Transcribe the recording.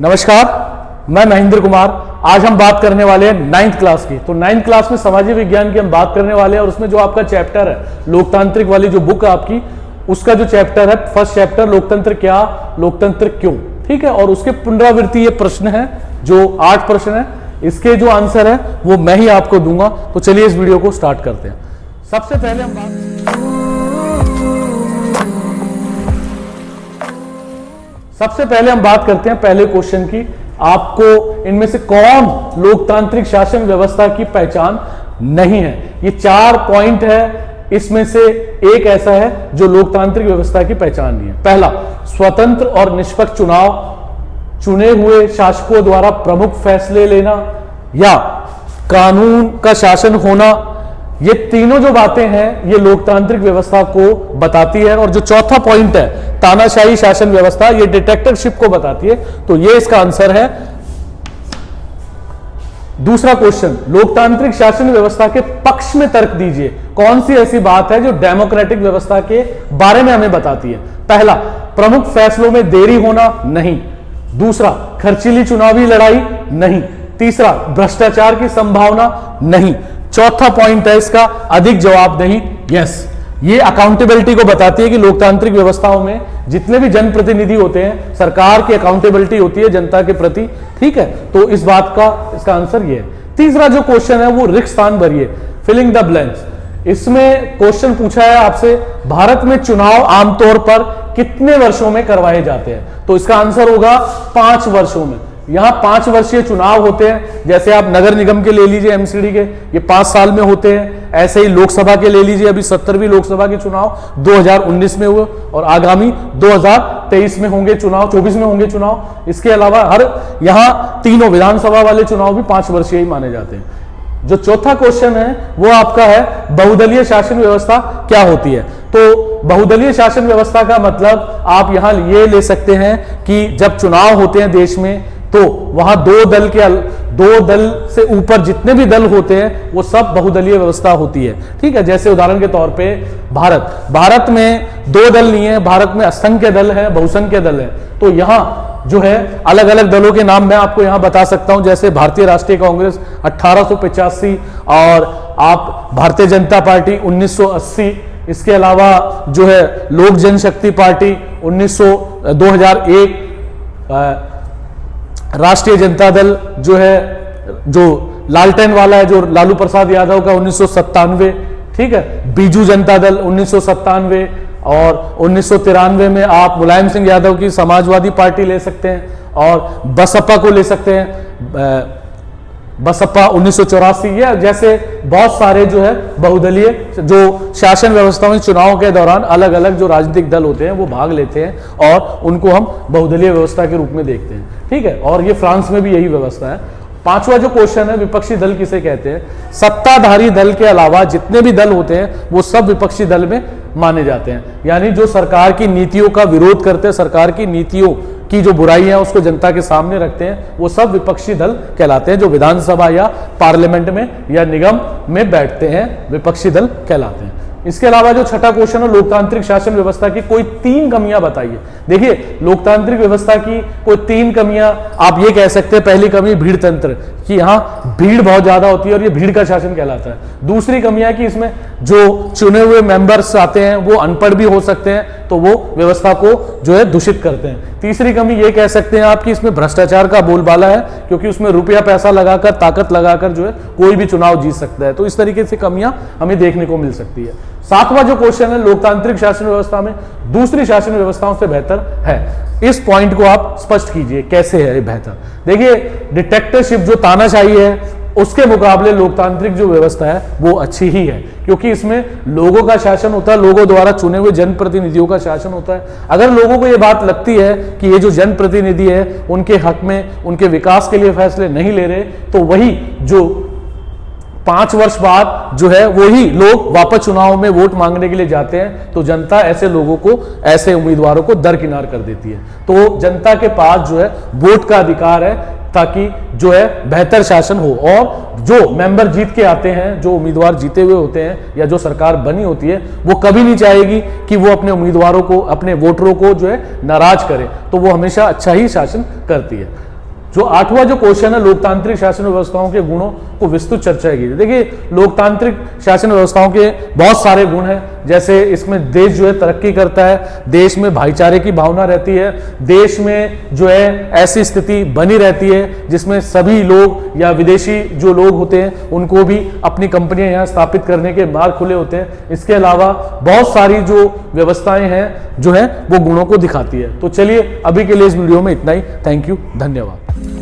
नमस्कार, मैं महेंद्र कुमार। आज हम बात करने वाले हैं 9th क्लास की। तो 9th क्लास में सामाजिक विज्ञान की हम बात करने वाले हैं और उसमें जो आपका चैप्टर है लोकतांत्रिक वाली जो बुक है आपकी, उसका जो चैप्टर है फर्स्ट चैप्टर लोकतंत्र क्या, लोकतंत्र क्यों, ठीक है। और उसके पुनरावृत्ति ये प्रश्न है जो 8 प्रश्न है, इसके जो आंसर है वो मैं ही आपको दूंगा। तो चलिए इस वीडियो को स्टार्ट करते हैं। सबसे पहले हम बात करते हैं पहले क्वेश्चन की। आपको इनमें से कौन लोकतांत्रिक शासन व्यवस्था की पहचान नहीं है? ये 4 पॉइंट है, इसमें से एक ऐसा है जो लोकतांत्रिक व्यवस्था की पहचान नहीं है। पहला, स्वतंत्र और निष्पक्ष चुनाव, चुने हुए शासकों द्वारा प्रमुख फैसले लेना या कानून का शासन होना। ये तीनों जो बातें हैं ये लोकतांत्रिक व्यवस्था को बताती है। और जो चौथा पॉइंट है तानाशाही शासन व्यवस्था, ये डिक्टेटरशिप को बताती है। तो ये इसका आंसर है। दूसरा क्वेश्चन, लोकतांत्रिक शासन व्यवस्था के पक्ष में तर्क दीजिए। कौन सी ऐसी बात है जो डेमोक्रेटिक व्यवस्था के बारे में हमें बताती है? पहला, प्रमुख फैसलों में देरी होना, नहीं। दूसरा, खर्चीली चुनावी लड़ाई, नहीं। तीसरा, भ्रष्टाचार की संभावना, नहीं। चौथा पॉइंट है इसका, अधिक जवाबदेही, यस। ये अकाउंटेबिलिटी को बताती है कि लोकतांत्रिक व्यवस्थाओं में जितने भी जनप्रतिनिधि होते हैं, सरकार की अकाउंटेबिलिटी होती है जनता के प्रति, ठीक है। तो इस बात का इसका आंसर ये है। तीसरा जो क्वेश्चन है वो रिक्त स्थान भरिए, फिलिंग द ब्लैंक्स। इसमें क्वेश्चन पूछा है आपसे, भारत में चुनाव आमतौर पर कितने वर्षों में करवाए जाते हैं? तो इसका आंसर होगा 5 वर्षों में। यहां 5 वर्षीय चुनाव होते हैं। जैसे आप नगर निगम के ले लीजिए, एमसीडी के, ये 5 साल में होते हैं। ऐसे ही लोकसभा के ले लीजिए, अभी 70वीं लोकसभा के चुनाव 2019 में हुए और आगामी 2023 में होंगे चुनाव, 24 में होंगे चुनाव। इसके अलावा यहां तीनों विधानसभा वाले चुनाव भी 5 वर्षीय ही माने जाते हैं। जो चौथा क्वेश्चन है वो आपका है, बहुदलीय शासन व्यवस्था क्या होती है? तो बहुदलीय शासन व्यवस्था का मतलब आप यहां ये ले सकते हैं कि जब चुनाव होते हैं देश में तो वहां 2 दल से ऊपर जितने भी दल होते हैं वो सब बहुदलीय व्यवस्था होती है, ठीक है। जैसे उदाहरण के तौर पे भारत में 2 दल नहीं है, भारत में असंख्य दल है, बहुसंख्य दल है। तो यहां जो है अलग अलग दलों के नाम मैं आपको यहां बता सकता हूं। जैसे भारतीय राष्ट्रीय कांग्रेस 1885 और आप भारतीय जनता पार्टी 1980। इसके अलावा जो है लोक जनशक्ति पार्टी 2001, राष्ट्रीय जनता दल जो है जो लालटेन वाला है, जो लालू प्रसाद यादव का 1997, ठीक है। बीजू जनता दल 1997 और 1993 में आप मुलायम सिंह यादव की समाजवादी पार्टी ले सकते हैं और बसपा को ले सकते हैं, बसपा 1984। या जैसे बहुत सारे जो है बहुदलीय जो शासन व्यवस्था में चुनाव के दौरान अलग अलग जो राजनीतिक दल होते हैं वो भाग लेते हैं और उनको हम बहुदलीय व्यवस्था के रूप में देखते हैं, ठीक है। और ये फ्रांस में भी यही व्यवस्था है। 5वां जो क्वेश्चन है, विपक्षी दल किसे कहते हैं? सत्ताधारी दल के अलावा जितने भी दल होते हैं वो सब विपक्षी दल में माने जाते हैं। यानी जो सरकार की नीतियों का विरोध करते हैं, सरकार की नीतियों की जो बुराइयां हैं उसको जनता के सामने रखते हैं, वो सब विपक्षी दल कहलाते हैं। जो विधानसभा या पार्लियामेंट में या निगम में बैठते हैं, विपक्षी दल कहलाते हैं। इसके अलावा जो छठा क्वेश्चन है, लोकतांत्रिक शासन व्यवस्था की कोई 3 कमियां बताइए। देखिए, लोकतांत्रिक व्यवस्था की कोई 3 कमियां आप ये कह सकते हैं। पहली कमी भीड़ तंत्र, कि यहां भीड़ बहुत ज्यादा होती है और ये भीड़ का शासन कहलाता है। दूसरी कमियां कि इसमें जो चुने हुए मेंबर्स आते हैं वो अनपढ़ भी हो सकते हैं, तो वो व्यवस्था को जो है दूषित करते हैं। तीसरी कमी ये कह सकते हैं आप कि इसमें भ्रष्टाचार का बोलबाला है, क्योंकि उसमें रुपया पैसा लगाकर, ताकत लगाकर जो है कोई भी चुनाव जीत सकता है। तो इस तरीके से कमियां हमें देखने को मिल सकती है। 7वां जो क्वेश्चन है, लोकतांत्रिक शासन व्यवस्था में दूसरी शासन व्यवस्थाओं से बेहतर है। इस पॉइंट को आप स्पष्ट कीजिए, कैसे है ये बेहतर? देखिए, डिक्टेटरशिप जो तानाशाही है उसके मुकाबले लोकतांत्रिक जो व्यवस्था है वो अच्छी ही है, क्योंकि इसमें लोगों का शासन होता है, लोगों द्वारा चुने हुए जनप्रतिनिधियों का शासन होता है। अगर लोगों को ये बात लगती है कि ये जो जनप्रतिनिधि है उनके हक में, उनके विकास के लिए फैसले नहीं ले रहे, तो वही जो 5 वर्ष बाद जो है वही लोग वापस चुनाव में वोट मांगने के लिए जाते हैं, तो जनता ऐसे लोगों को, ऐसे उम्मीदवारों को दरकिनार कर देती है। तो जनता के पास जो है वोट का अधिकार है, ताकि जो है बेहतर शासन हो। और जो मेंबर जीत के आते हैं, जो उम्मीदवार जीते हुए होते हैं या जो सरकार बनी होती है, वो कभी नहीं चाहेगी कि वो अपने उम्मीदवारों को, अपने वोटरों को जो है नाराज करे, तो वो हमेशा अच्छा ही शासन करती है। जो 8वां जो क्वेश्चन है, लोकतांत्रिक शासन व्यवस्थाओं के गुणों को विस्तृत चर्चा की। देखिए, लोकतांत्रिक शासन व्यवस्थाओं के बहुत सारे गुण हैं, जैसे इसमें देश जो है तरक्की करता है, देश में भाईचारे की भावना रहती है, देश में जो है ऐसी स्थिति बनी रहती है जिसमें सभी लोग या विदेशी जो लोग होते हैं उनको भी अपनी कंपनियां यहाँ स्थापित करने के मार्ग खुले होते हैं। इसके अलावा बहुत सारी जो व्यवस्थाएं हैं जो है वो गुणों को दिखाती है। तो चलिए, अभी के लिए इस वीडियो में इतना ही। थैंक यू, धन्यवाद।